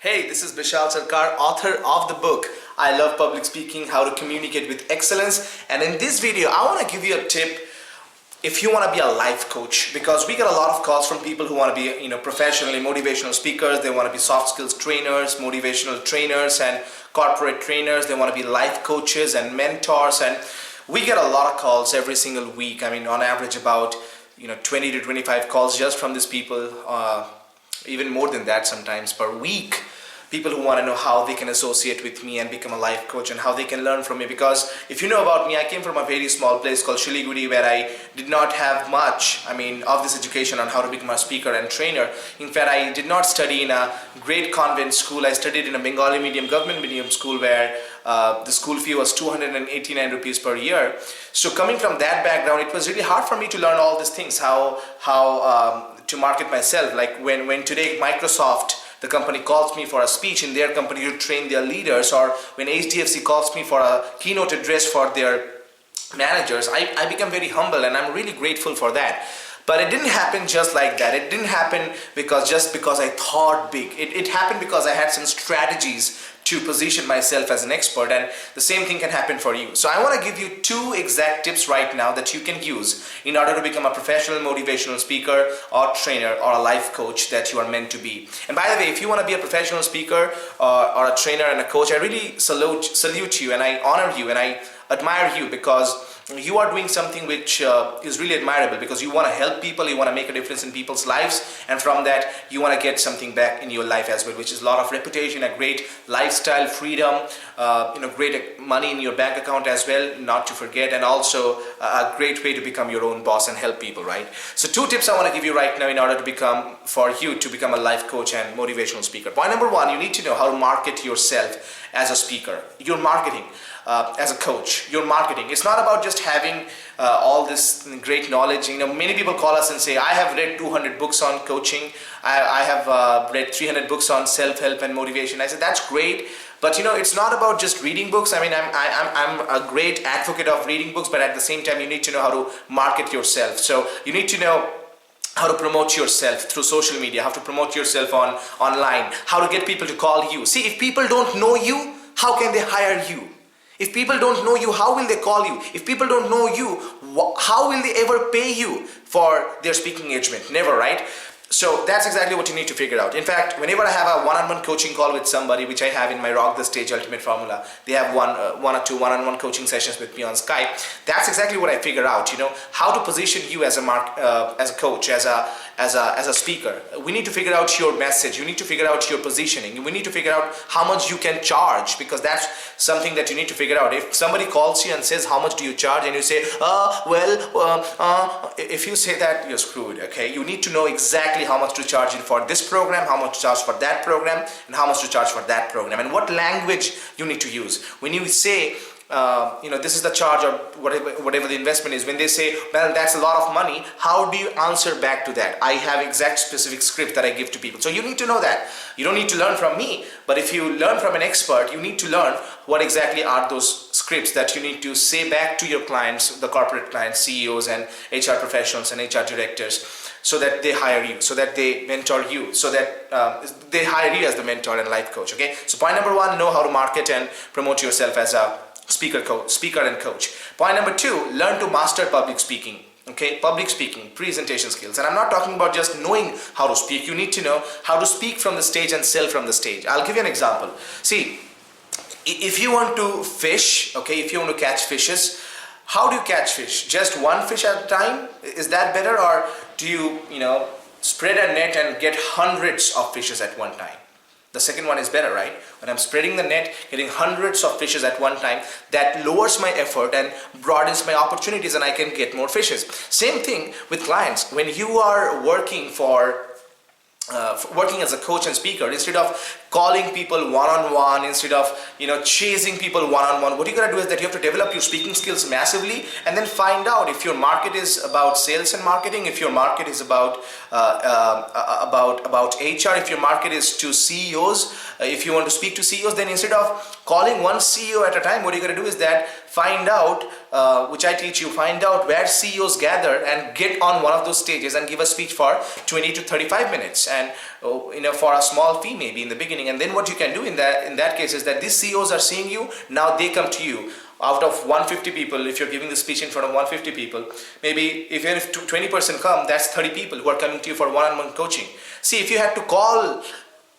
Hey, this is Bishal Sarkar, author of the book I Love Public Speaking, How to Communicate with Excellence. And in this video, I want to give you a tip if you want to be a life coach, because we get a lot of calls from people who want to be, professionally motivational speakers. They want to be soft skills trainers, motivational trainers, and corporate trainers. They want to be life coaches and mentors, and we get a lot of calls every single week. I mean, on average, about 20 to 25 calls just from these people, even more than that sometimes per week. People who want to know how they can associate with me and become a life coach, and how they can learn from me. Because if you know about me, I came from a very small place called Shiliguri, where I did not have much, of this education on how to become a speaker and trainer. In fact, I did not study in a great convent school. I studied in a Bengali medium, government medium school, where the school fee was 289 rupees per year. So coming from that background, it was really hard for me to learn all these things, how to market myself. Like when today Microsoft, the company, calls me for a speech in their company to train their leaders, or when HDFC calls me for a keynote address for their managers, I become very humble, and I'm really grateful for that. But it didn't happen just like that. It didn't happen because I thought big. It happened because I had some strategies to position myself as an expert, and the same thing can happen for you. So I want to give you two exact tips right now that you can use in order to become a professional motivational speaker or trainer or a life coach that you are meant to be. And by the way, if you want to be a professional speaker or a trainer and a coach, I really salute you, and I honor you, and I admire you, because you are doing something which is really admirable, because you want to help people, you want to make a difference in people's lives, and from that you want to get something back in your life as well, which is a lot of reputation, a great lifestyle, freedom, great money in your bank account as well, not to forget, and also a great way to become your own boss and help people, right? So two tips I want to give you right now in order to become a life coach and motivational speaker. Point number one, you need to know how to market yourself as a speaker. Your marketing. As a coach, your marketing. It's not about just having all this great knowledge. Many people call us and say, I have read 200 books on coaching. I have read 300 books on self-help and motivation. I said, that's great. But it's not about just reading books. I'm a great advocate of reading books, but at the same time, you need to know how to market yourself. So you need to know how to promote yourself through social media, how to promote yourself online, how to get people to call you. See, if people don't know you, how can they hire you? If people don't know you, how will they call you? If people don't know you, how will they ever pay you for their speaking engagement? Never, right? So that's exactly what you need to figure out. In fact, whenever I have a one-on-one coaching call with somebody, which I have in my Rock the Stage Ultimate Formula, they have one or two one-on-one coaching sessions with me on Skype. That's exactly what I figure out. How to position you as a coach, as a speaker. We need to figure out your message. You need to figure out your positioning. We need to figure out how much you can charge, because that's something that you need to figure out. If somebody calls you and says, how much do you charge? And you say, if you say that, you're screwed, okay? You need to know exactly how much to charge for this program, how much to charge for that program, and how much to charge for that program, and what language you need to use. When you say, this is the charge, or whatever the investment is, when they say, well, that's a lot of money, how do you answer back to that? I have exact specific script that I give to people. So you need to know that. You don't need to learn from me, but if you learn from an expert, you need to learn what exactly are those scripts that you need to say back to your clients, the corporate clients, CEOs and HR professionals and HR directors, so that they hire you, so that they mentor you, so that they hire you as the mentor and life coach, okay? So point number one, know how to market and promote yourself as a speaker and coach. Point number two, learn to master public speaking. Okay, public speaking, presentation skills. And I'm not talking about just knowing how to speak. You need to know how to speak from the stage and sell from the stage. I'll give you an example. See, if you want to fish, okay, if you want to catch fishes, how do you catch fish? Just one fish at a time? Is that better? Or do you, spread a net and get hundreds of fishes at one time? The second one is better, right? When I'm spreading the net, getting hundreds of fishes at one time, that lowers my effort and broadens my opportunities, and I can get more fishes. Same thing with clients. When you are working working as a coach and speaker, instead of calling people one-on-one, instead of chasing people one-on-one, what you gotta do is that you have to develop your speaking skills massively, and then find out if your market is about sales and marketing, if your market is about HR, if your market is to CEOs, if you want to speak to CEOs, then instead of calling one CEO at a time, what you gotta do is that find out which I teach you, find out where CEOs gather and get on one of those stages and give a speech for 20 to 35 minutes, and for a small fee maybe in the beginning. And then what you can do in that case is that these CEOs are seeing you, now they come to you. Out of 150 people, if you're giving the speech in front of 150 people, maybe if 20% come, that's 30 people who are coming to you for one-on-one coaching. See, if you had to call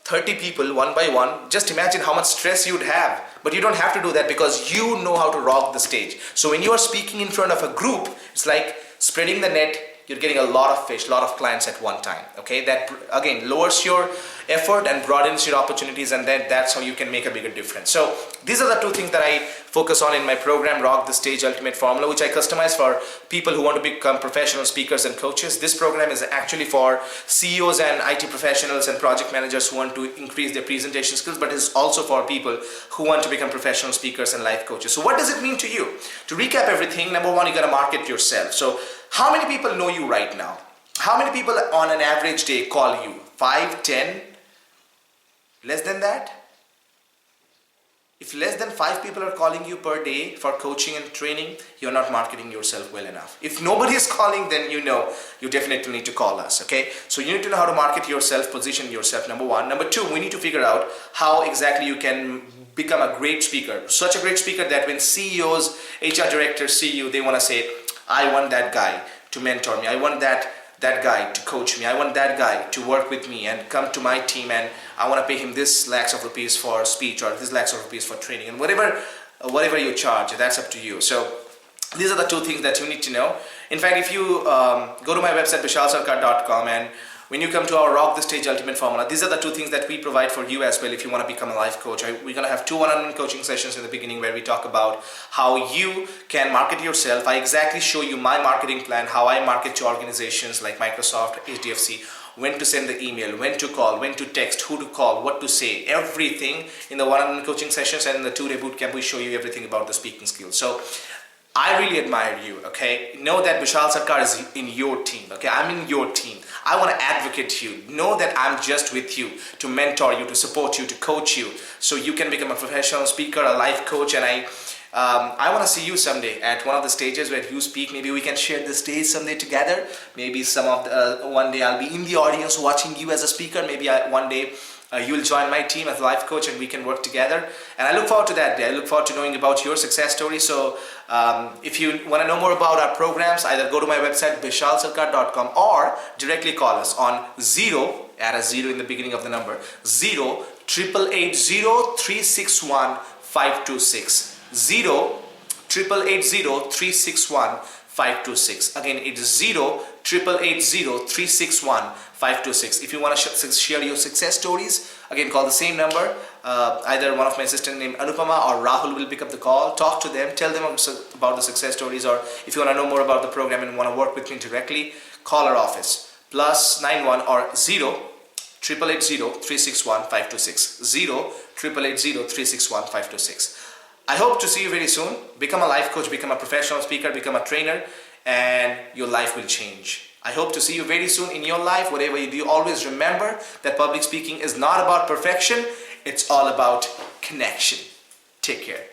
30 people one by one, just imagine how much stress you'd have. But you don't have to do that because you know how to rock the stage. So when you are speaking in front of a group, it's like spreading the net. You're getting a lot of fish, a lot of clients at one time. Okay, that again lowers your effort and broadens your opportunities, and that's how you can make a bigger difference. So these are the two things that I focus on in my program, Rock the Stage Ultimate Formula, which I customize for people who want to become professional speakers and coaches. This program is actually for CEOs and IT professionals and project managers who want to increase their presentation skills, but it's also for people who want to become professional speakers and life coaches. So what does it mean to you? To recap everything, number one, you got to market yourself. So how many people know you right now? How many people on an average day call you? 5, 10? Less than that? If less than 5 people are calling you per day for coaching and training, you're not marketing yourself well enough. If nobody is calling, then you know you definitely need to call us, okay? So you need to know how to market yourself, position yourself, number one. Number two, we need to figure out how exactly you can become a great speaker. Such a great speaker that when CEOs, HR directors see you, they want to say, I want that guy to mentor me. I want that guy to coach me. I want that guy to work with me and come to my team, and I want to pay him this lakhs of rupees for speech or this lakhs of rupees for training, and whatever you charge, that's up to you. So these are the two things that you need to know. In fact, if you go to my website bishalsarkar.com, and when you come to our Rock the Stage Ultimate Formula, these are the two things that we provide for you as well if you want to become a life coach. We're going to have 2 one-on-one coaching sessions in the beginning where we talk about how you can market yourself. I exactly show you my marketing plan, how I market to organizations like Microsoft, HDFC, when to send the email, when to call, when to text, who to call, what to say, everything in the one-on-one coaching sessions, and in the 2-day bootcamp we show you everything about the speaking skills. So I really admire you, okay? Know that Bishal Sarkar is in your team, okay? I'm in your team. I want to advocate you. Know that I'm just with you to mentor you, to support you, to coach you, so you can become a professional speaker, a life coach, and I want to see you someday at one of the stages where you speak. Maybe we can share the stage someday together. Maybe one day I'll be in the audience watching you as a speaker. Maybe one day you'll join my team as a life coach and we can work together. And I look forward to that day. I look forward to knowing about your success story. So if you want to know more about our programs, either go to my website bishalsarkar.com or directly call us on 0, add a 0 in the beginning of the number, 0 888 361 526. 0 888 361 526. Again, it's 0 888 361 526. If you want to share your success stories, again call the same number. Either one of my assistants named Anupama or Rahul will pick up the call. Talk to them, tell them about the success stories, or if you want to know more about the program and want to work with me directly, call our office +91 or 0 888 361 526. 0 888 361 526. I hope to see you very soon. Become a life coach, become a professional speaker, become a trainer, and your life will change. I hope to see you very soon in your life. Whatever you do, always remember that public speaking is not about perfection. It's all about connection. Take care.